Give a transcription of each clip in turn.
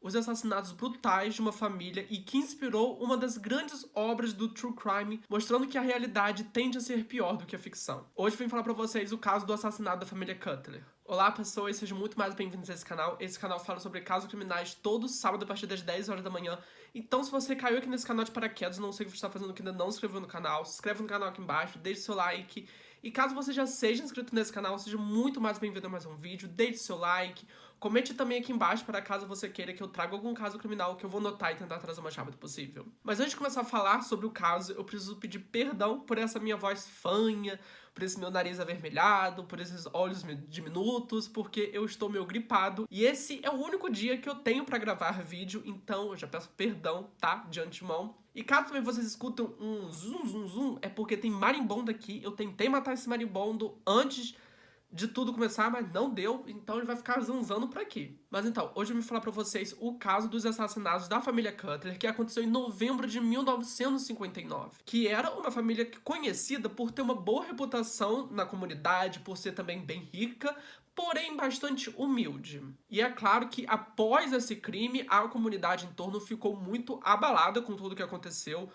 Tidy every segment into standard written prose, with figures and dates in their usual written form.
os assassinatos brutais de uma família e que inspirou uma das grandes obras do True Crime, mostrando que a realidade tende a ser pior do que a ficção. Hoje eu vim falar pra vocês o caso do assassinato da família Cutler. Olá pessoas, sejam muito mais bem-vindos a esse canal. Esse canal fala sobre casos criminais todo sábado a partir das 10 horas da manhã. Então se você caiu aqui nesse canal de paraquedas, não sei o que você está fazendo que ainda não se inscreveu no canal, se inscreve no canal aqui embaixo, deixe seu like. E caso você já seja inscrito nesse canal, seja muito mais bem-vindo a mais um vídeo, deixe seu like. Comente também aqui embaixo para caso você queira que eu traga algum caso criminal que eu vou notar e tentar trazer o mais rápido possível. Mas antes de começar a falar sobre o caso, eu preciso pedir perdão por essa minha voz fanha, por esse meu nariz avermelhado, por esses olhos diminutos, porque eu estou meio gripado. E esse é o único dia que eu tenho para gravar vídeo, então eu já peço perdão, tá? De antemão. E caso também vocês escutam um zum, é porque tem marimbondo aqui. Eu tentei matar esse marimbondo antes de tudo começar, mas não deu, então ele vai ficar zanzando por aqui. Mas então, hoje eu vim falar pra vocês o caso dos assassinatos da família Cutler, que aconteceu em novembro de 1959, que era uma família conhecida por ter uma boa reputação na comunidade, por ser também bem rica, porém bastante humilde. E é claro que após esse crime, a comunidade em torno ficou muito abalada com tudo que aconteceu.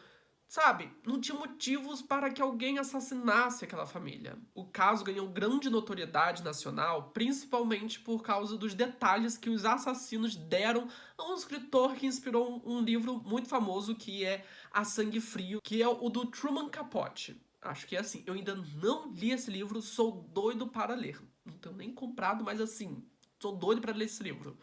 Sabe, não tinha motivos para que alguém assassinasse aquela família. O caso ganhou grande notoriedade nacional, principalmente por causa dos detalhes que os assassinos deram a um escritor que inspirou um livro muito famoso que é A Sangue Frio, que é o do Truman Capote. Acho que é assim, eu ainda não li esse livro, sou doido para ler. Não tenho nem comprado, mas assim, sou doido para ler esse livro.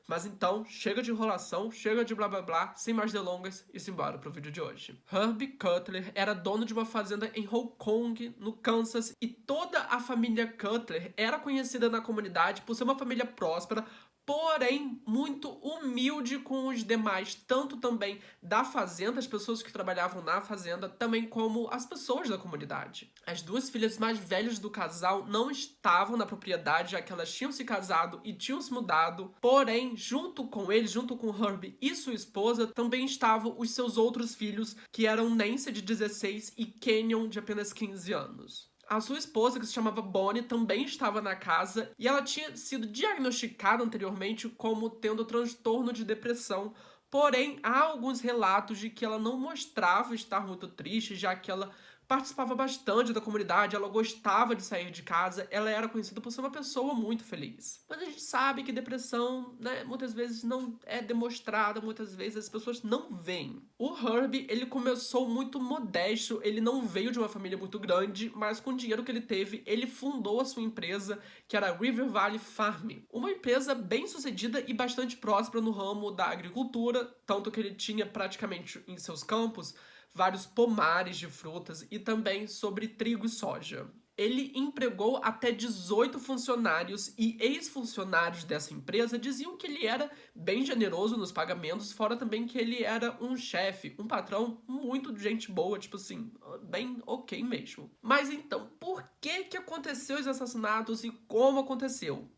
Mas então, chega de enrolação, chega de blá blá blá, sem mais delongas e simbora pro vídeo de hoje. Herbie Cutler era dono de uma fazenda em Hong Kong, no Kansas, e toda a família Cutler era conhecida na comunidade por ser uma família próspera, porém muito humilde com os demais, tanto também da fazenda, as pessoas que trabalhavam na fazenda, também como as pessoas da comunidade. As duas filhas mais velhas do casal não estavam na propriedade, já que elas tinham se casado e tinham se mudado, porém, junto com eles, junto com Herbie e sua esposa, também estavam os seus outros filhos, que eram Nancy, de 16, e Kenyon, de apenas 15 anos. A sua esposa, que se chamava Bonnie, também estava na casa e ela tinha sido diagnosticada anteriormente como tendo transtorno de depressão. Porém, há alguns relatos de que ela não mostrava estar muito triste, já que ela participava bastante da comunidade, ela gostava de sair de casa, ela era conhecida por ser uma pessoa muito feliz. Mas a gente sabe que depressão, né, muitas vezes não é demonstrada, muitas vezes as pessoas não veem. O Herbie, ele começou muito modesto, ele não veio de uma família muito grande, mas com o dinheiro que ele teve, ele fundou a sua empresa, que era a River Valley Farm. Uma empresa bem sucedida e bastante próspera no ramo da agricultura, tanto que ele tinha praticamente em seus campos vários pomares de frutas e também sobre trigo e soja. Ele empregou até 18 funcionários e ex-funcionários dessa empresa diziam que ele era bem generoso nos pagamentos, fora também que ele era um chefe, um patrão muito gente boa, tipo assim, bem ok mesmo. Mas então, por que aconteceu os assassinatos e como aconteceu?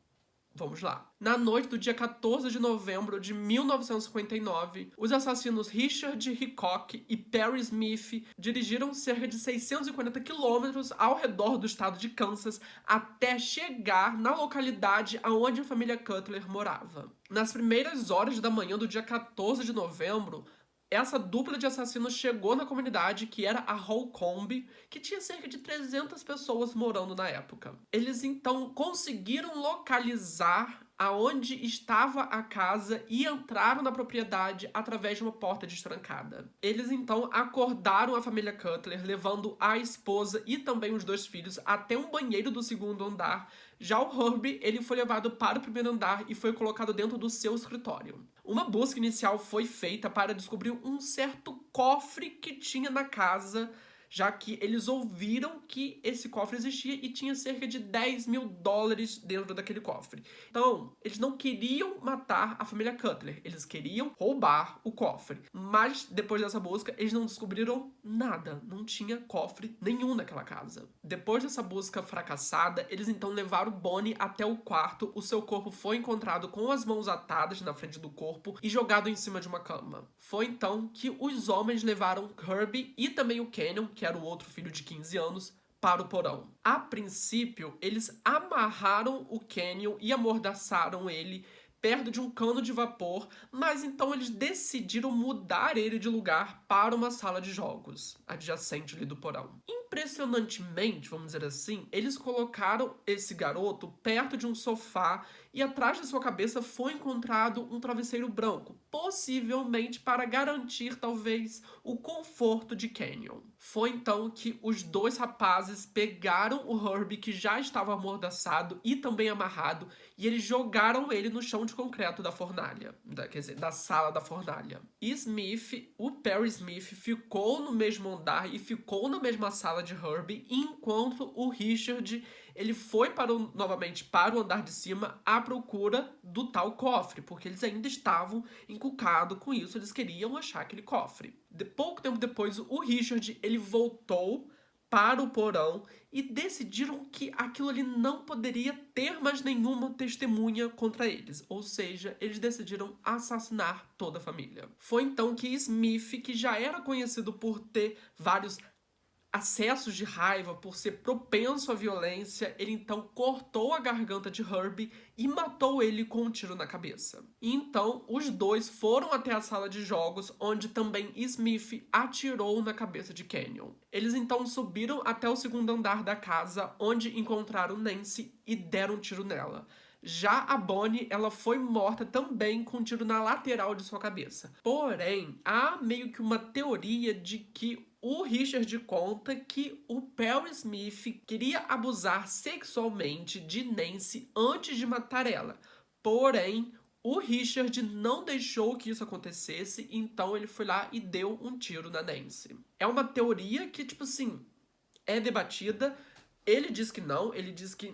Vamos lá. Na noite do dia 14 de novembro de 1959, os assassinos Richard Hickok e Perry Smith dirigiram cerca de 640 quilômetros ao redor do estado de Kansas até chegar na localidade onde a família Cutler morava. Nas primeiras horas da manhã do dia 14 de novembro, essa dupla de assassinos chegou na comunidade, que era a Holcombe, que tinha cerca de 300 pessoas morando na época. Eles então conseguiram localizar aonde estava a casa e entraram na propriedade através de uma porta destrancada. Eles então acordaram a família Cutler, levando a esposa e também os dois filhos até um banheiro do segundo andar. Já o Herbie, ele foi levado para o primeiro andar e foi colocado dentro do seu escritório. Uma busca inicial foi feita para descobrir um certo cofre que tinha na casa, já que eles ouviram que esse cofre existia e tinha cerca de 10 mil dólares dentro daquele cofre. Então, eles não queriam matar a família Cutler, eles queriam roubar o cofre. Mas, depois dessa busca, eles não descobriram nada, não tinha cofre nenhum naquela casa. Depois dessa busca fracassada, eles então levaram Bonnie até o quarto, o seu corpo foi encontrado com as mãos atadas na frente do corpo e jogado em cima de uma cama. Foi então que os homens levaram Herbie e também o Kenyon, que era o outro filho de 15 anos, para o porão. A princípio, eles amarraram o Kenyon e amordaçaram ele perto de um cano de vapor, mas então eles decidiram mudar ele de lugar para uma sala de jogos, adjacente ali do porão. Impressionantemente, vamos dizer assim, eles colocaram esse garoto perto de um sofá e atrás de sua cabeça foi encontrado um travesseiro branco, possivelmente para garantir, talvez, o conforto de Canyon. Foi então que os dois rapazes pegaram o Herbie, que já estava amordaçado e também amarrado, e eles jogaram ele no chão de concreto da fornalha, quer dizer, da sala da fornalha. O Perry Smith, ficou no mesmo andar e ficou na mesma sala de Herbie, enquanto o Richard, ele foi novamente para o andar de cima à procura do tal cofre, porque eles ainda estavam encucados com isso, eles queriam achar aquele cofre. Pouco tempo depois, o Richard, ele voltou para o porão e decidiram que aquilo ali não poderia ter mais nenhuma testemunha contra eles. Ou seja, eles decidiram assassinar toda a família. Foi então que Smith, que já era conhecido por ter vários acessos de raiva, por ser propenso à violência, ele então cortou a garganta de Herbie e matou ele com um tiro na cabeça. E então, os dois foram até a sala de jogos, onde também Smith atirou na cabeça de Canyon. Eles então subiram até o segundo andar da casa, onde encontraram Nancy e deram um tiro nela. Já a Bonnie, ela foi morta também com um tiro na lateral de sua cabeça. Porém, há meio que uma teoria de que o Richard conta que o Perry Smith queria abusar sexualmente de Nancy antes de matar ela. Porém, o Richard não deixou que isso acontecesse, então ele foi lá e deu um tiro na Nancy. É uma teoria que, tipo assim, é debatida. Ele diz que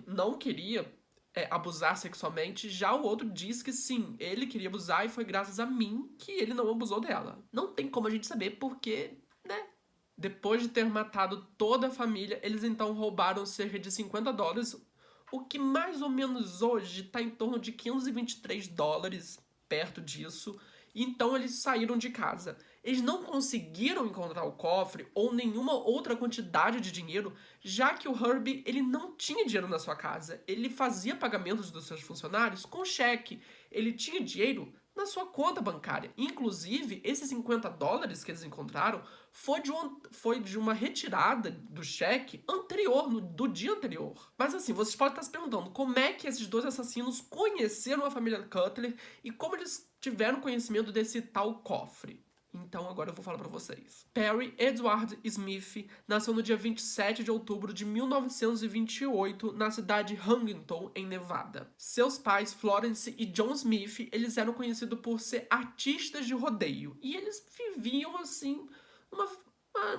não queria abusar sexualmente, já o outro diz que sim, ele queria abusar e foi graças a mim que ele não abusou dela. Não tem como a gente saber porque, né? Depois de ter matado toda a família, eles então roubaram cerca de $50, o que mais ou menos hoje está em torno de $523, perto disso. Então eles saíram de casa. Eles não conseguiram encontrar o cofre ou nenhuma outra quantidade de dinheiro, já que o Herbie, ele não tinha dinheiro na sua casa. Ele fazia pagamentos dos seus funcionários com cheque. Ele tinha dinheiro na sua conta bancária. Inclusive, esses $50 que eles encontraram foi de uma retirada do cheque anterior, do dia anterior. Mas assim, vocês podem estar se perguntando como é que esses dois assassinos conheceram a família Cutler e como eles tiveram conhecimento desse tal cofre. Então agora eu vou falar pra vocês. Perry Edward Smith nasceu no dia 27 de outubro de 1928 na cidade de Huntington, em Nevada. Seus pais, Florence e John Smith, eles eram conhecidos por ser artistas de rodeio. E eles viviam assim,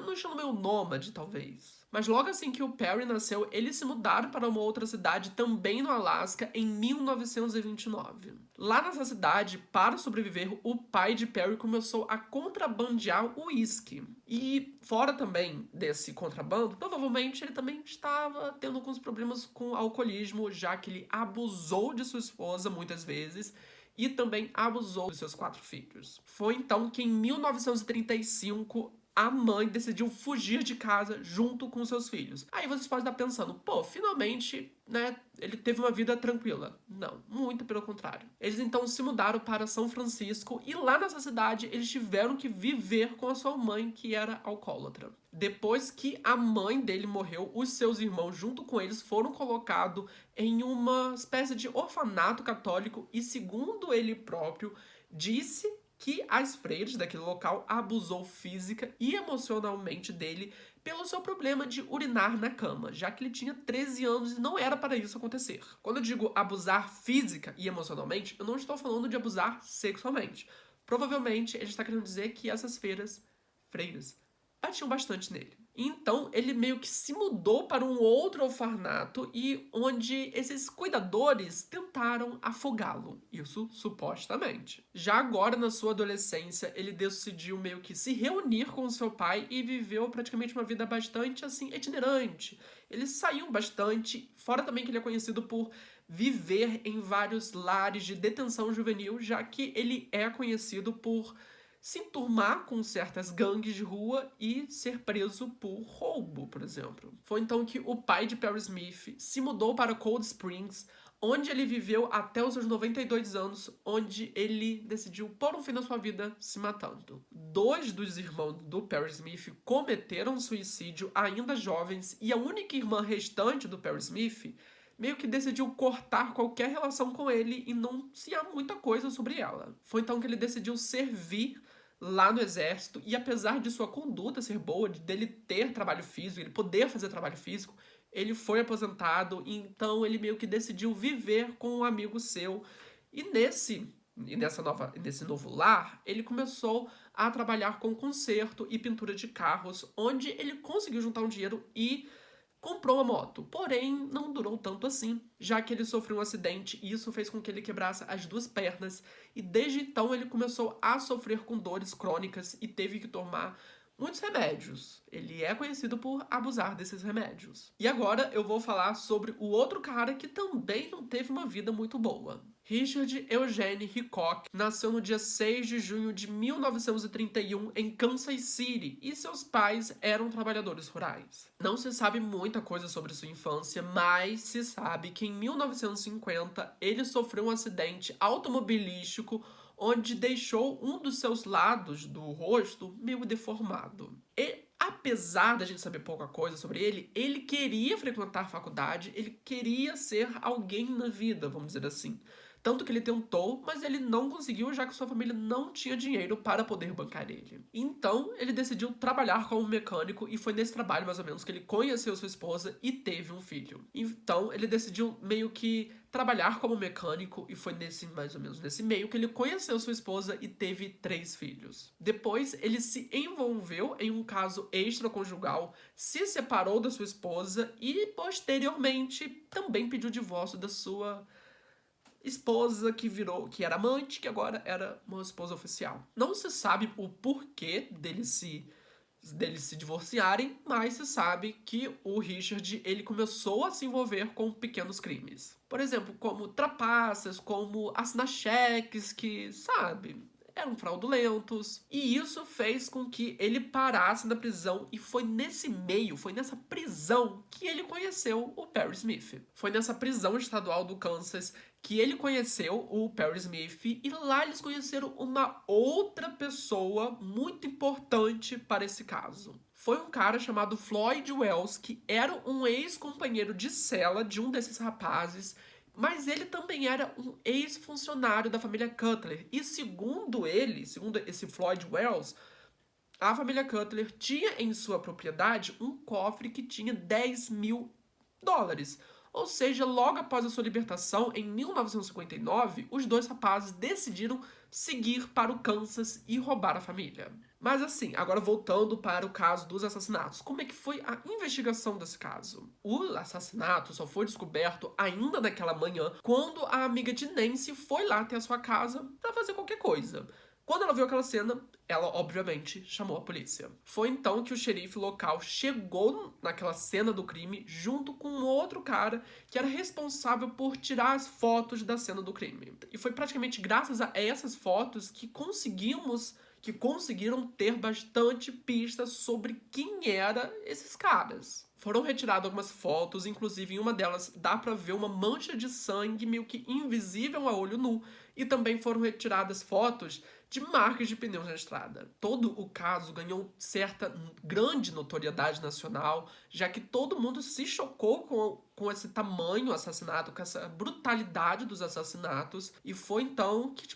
num estilo meio nômade, talvez. Mas logo assim que o Perry nasceu, eles se mudaram para uma outra cidade, também no Alasca, em 1929. Lá nessa cidade, para sobreviver, o pai de Perry começou a contrabandear o uísque. E fora também desse contrabando, provavelmente ele também estava tendo alguns problemas com alcoolismo, já que ele abusou de sua esposa muitas vezes e também abusou dos seus 4 filhos. Foi então que em 1935 a mãe decidiu fugir de casa junto com seus filhos. Aí vocês podem estar pensando, pô, finalmente, né, ele teve uma vida tranquila. Não, muito pelo contrário. Eles então se mudaram para São Francisco e lá nessa cidade eles tiveram que viver com a sua mãe, que era alcoólatra. Depois que a mãe dele morreu, os seus irmãos junto com eles foram colocados em uma espécie de orfanato católico e, segundo ele próprio, disse que as freiras daquele local abusou física e emocionalmente dele pelo seu problema de urinar na cama, já que ele tinha 13 anos e não era para isso acontecer. Quando eu digo abusar física e emocionalmente, eu não estou falando de abusar sexualmente. Provavelmente ele está querendo dizer que essas freiras batiam bastante nele. Então, ele meio que se mudou para um outro orfanato e onde esses cuidadores tentaram afogá-lo. Isso supostamente. Já agora, na sua adolescência, ele decidiu meio que se reunir com seu pai e viveu praticamente uma vida bastante, assim, itinerante. Ele saiu bastante, fora também que ele é conhecido por viver em vários lares de detenção juvenil, já que ele é conhecido por se enturmar com certas gangues de rua e ser preso por roubo, por exemplo. Foi então que o pai de Perry Smith se mudou para Cold Springs, onde ele viveu até os seus 92 anos, onde ele decidiu pôr um fim na sua vida se matando. 2 dos irmãos do Perry Smith cometeram suicídio ainda jovens, e a única irmã restante do Perry Smith meio que decidiu cortar qualquer relação com ele e não anunciar muita coisa sobre ela. Foi então que ele decidiu servir lá no exército, e apesar de sua conduta ser boa, dele ter trabalho físico, ele poder fazer trabalho físico, ele foi aposentado, então ele meio que decidiu viver com um amigo seu. E nesse novo lar, ele começou a trabalhar com conserto e pintura de carros, onde ele conseguiu juntar um dinheiro e comprou uma moto. Porém, não durou tanto assim, já que ele sofreu um acidente e isso fez com que ele quebrasse as 2 pernas. E desde então ele começou a sofrer com dores crônicas e teve que tomar muitos remédios. Ele é conhecido por abusar desses remédios. E agora eu vou falar sobre o outro cara que também não teve uma vida muito boa. Richard Eugene Hickok nasceu no dia 6 de junho de 1931 em Kansas City e seus pais eram trabalhadores rurais. Não se sabe muita coisa sobre sua infância, mas se sabe que em 1950 ele sofreu um acidente automobilístico onde deixou um dos seus lados do rosto meio deformado. E apesar da gente saber pouca coisa sobre ele, ele queria frequentar faculdade, ele queria ser alguém na vida, vamos dizer assim. Tanto que ele tentou, mas ele não conseguiu, já que sua família não tinha dinheiro para poder bancar ele. Então, ele decidiu trabalhar como mecânico e foi nesse trabalho, mais ou menos, que ele conheceu sua esposa e teve um filho. Então, ele decidiu meio que trabalhar como mecânico e foi mais ou menos nesse meio que ele conheceu sua esposa e teve 3 filhos. Depois, ele se envolveu em um caso extraconjugal, se separou da sua esposa e, posteriormente, também pediu divórcio da sua esposa que era amante, que agora era uma esposa oficial. Não se sabe o porquê deles se divorciarem, mas se sabe que o Richard ele começou a se envolver com pequenos crimes. Por exemplo, como trapaças, como assinar cheques que, sabe, eram fraudulentos. E isso fez com que ele parasse na prisão e foi nessa prisão que ele conheceu o Perry Smith. Foi nessa prisão estadual do Kansas que ele conheceu o Perry Smith e lá eles conheceram uma outra pessoa muito importante para esse caso. Foi um cara chamado Floyd Wells, que era um ex-companheiro de cela de um desses rapazes, mas ele também era um ex-funcionário da família Cutler. E segundo esse Floyd Wells, a família Cutler tinha em sua propriedade um cofre que tinha $10.000. Ou seja, logo após a sua libertação, em 1959, os 2 rapazes decidiram seguir para o Kansas e roubar a família. Mas assim, agora voltando para o caso dos assassinatos, como é que foi a investigação desse caso? O assassinato só foi descoberto ainda naquela manhã, quando a amiga de Nancy foi lá até a sua casa para fazer qualquer coisa. Quando ela viu aquela cena, ela obviamente chamou a polícia. Foi então que o xerife local chegou naquela cena do crime junto com outro cara que era responsável por tirar as fotos da cena do crime. E foi praticamente graças a essas fotos que conseguiram ter bastante pistas sobre quem eram esses caras. Foram retiradas algumas fotos, inclusive em uma delas dá pra ver uma mancha de sangue meio que invisível a olho nu, e também foram retiradas fotos de marcas de pneus na estrada. Todo o caso ganhou certa grande notoriedade nacional, já que todo mundo se chocou com esse tamanho assassinato, com essa brutalidade dos assassinatos, e foi então que,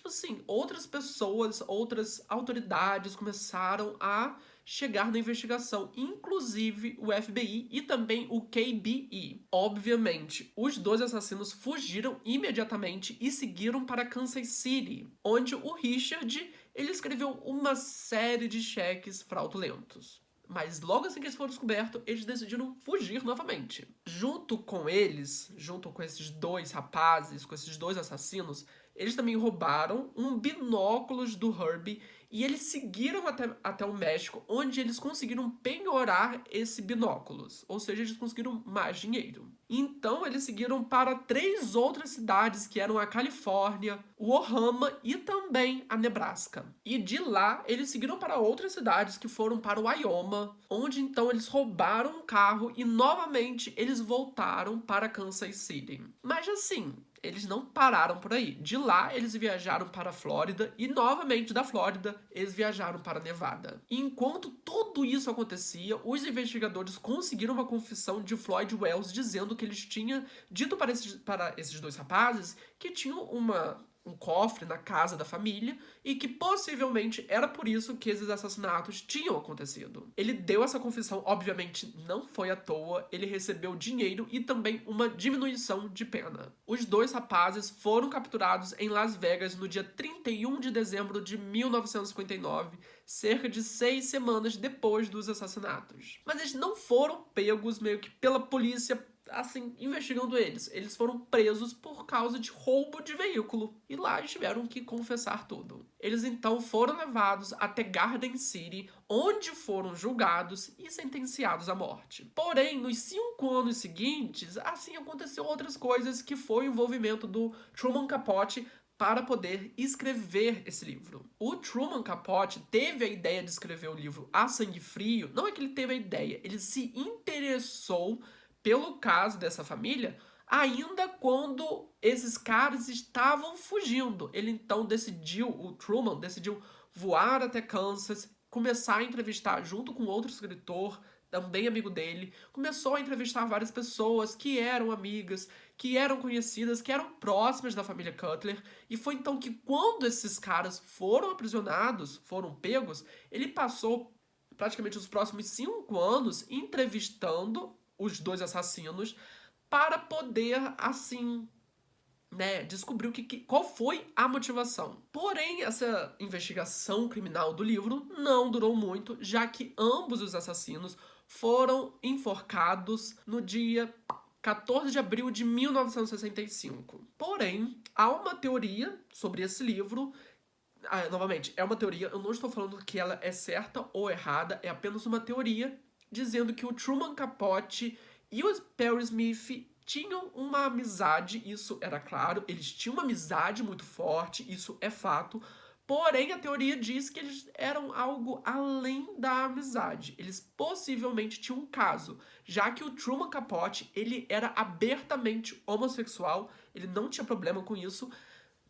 outras pessoas, outras autoridades começaram a chegar na investigação, inclusive o FBI e também o KBE. Obviamente, os 2 assassinos fugiram imediatamente e seguiram para Kansas City, onde o Richard ele escreveu uma série de cheques fraudulentos. Mas logo assim que eles foram descobertos, eles decidiram fugir novamente. Junto com esses 2 rapazes, com esses 2 assassinos, eles também roubaram um binóculos do Herbie e eles seguiram até o México, onde eles conseguiram penhorar esse binóculos. Ou seja, eles conseguiram mais dinheiro. Então, eles seguiram para 3 outras cidades, que eram a Califórnia, o Oklahoma e também a Nebraska. E de lá, eles seguiram para outras cidades, que foram para o Wyoming, onde então eles roubaram um carro e novamente eles voltaram para Kansas City. Mas assim, eles não pararam por aí. De lá, eles viajaram para a Flórida e, novamente, da Flórida, eles viajaram para Nevada. E enquanto tudo isso acontecia, os investigadores conseguiram uma confissão de Floyd Wells dizendo que eles tinham dito para esses dois rapazes que tinham um cofre na casa da família e que possivelmente era por isso que esses assassinatos tinham acontecido. Ele deu essa confissão, obviamente não foi à toa, ele recebeu dinheiro e também uma diminuição de pena. Os dois rapazes foram capturados em Las Vegas no dia 31 de dezembro de 1959, cerca de 6 semanas depois dos assassinatos. Mas eles não foram pegos meio que pela polícia assim, investigando eles. Eles foram presos por causa de roubo de veículo. E lá eles tiveram que confessar tudo. Eles então foram levados até Garden City, onde foram julgados e sentenciados à morte. Porém, nos 5 anos seguintes, assim, aconteceu outras coisas, que foi o envolvimento do Truman Capote para poder escrever esse livro. O Truman Capote teve a ideia de escrever o livro A Sangue Frio. Não é que ele teve a ideia, ele se interessou pelo caso dessa família, ainda quando esses caras estavam fugindo. Ele então o Truman decidiu voar até Kansas, começar a entrevistar junto com outro escritor, também amigo dele, começou a entrevistar várias pessoas que eram amigas, que eram conhecidas, que eram próximas da família Cutler, e foi então que quando esses caras foram aprisionados, foram pegos, ele passou praticamente os próximos 5 anos entrevistando os dois assassinos para poder, assim, descobrir qual foi a motivação. Porém, essa investigação criminal do livro não durou muito, já que ambos os assassinos foram enforcados no dia 14 de abril de 1965. Porém, há uma teoria sobre esse livro. Novamente, é uma teoria, eu não estou falando que ela é certa ou errada, é apenas uma teoria dizendo que o Truman Capote e o Perry Smith tinham uma amizade, isso era claro, eles tinham uma amizade muito forte, isso é fato, porém a teoria diz que eles eram algo além da amizade, eles possivelmente tinham um caso, já que o Truman Capote, ele era abertamente homossexual, ele não tinha problema com isso,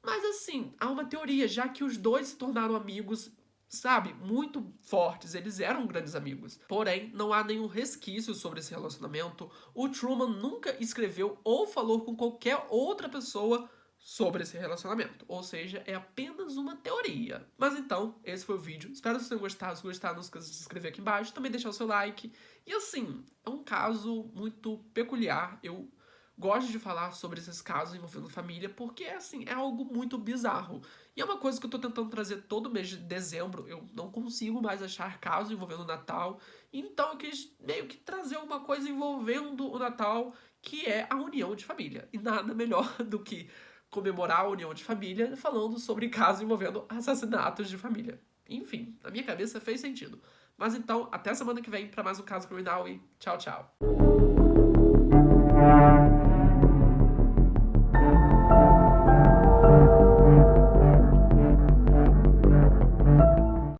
mas assim, há uma teoria, já que os dois se tornaram amigos, sabe, muito fortes, eles eram grandes amigos. Porém, não há nenhum resquício sobre esse relacionamento. O Truman nunca escreveu ou falou com qualquer outra pessoa sobre esse relacionamento. Ou seja, é apenas uma teoria. Mas então, esse foi o vídeo. Espero que vocês tenham gostado. Se gostar, não esqueça de se inscrever aqui embaixo. Também deixar o seu like. E assim, é um caso muito peculiar. Eu gosto de falar sobre esses casos envolvendo família, porque, assim, é algo muito bizarro. E é uma coisa que eu tô tentando trazer todo mês de dezembro. Eu não consigo mais achar casos envolvendo o Natal. Então eu quis meio que trazer uma coisa envolvendo o Natal, que é a união de família. E nada melhor do que comemorar a união de família falando sobre casos envolvendo assassinatos de família. Enfim, na minha cabeça fez sentido. Mas então, até semana que vem para mais um Caso Criminal e tchau, tchau.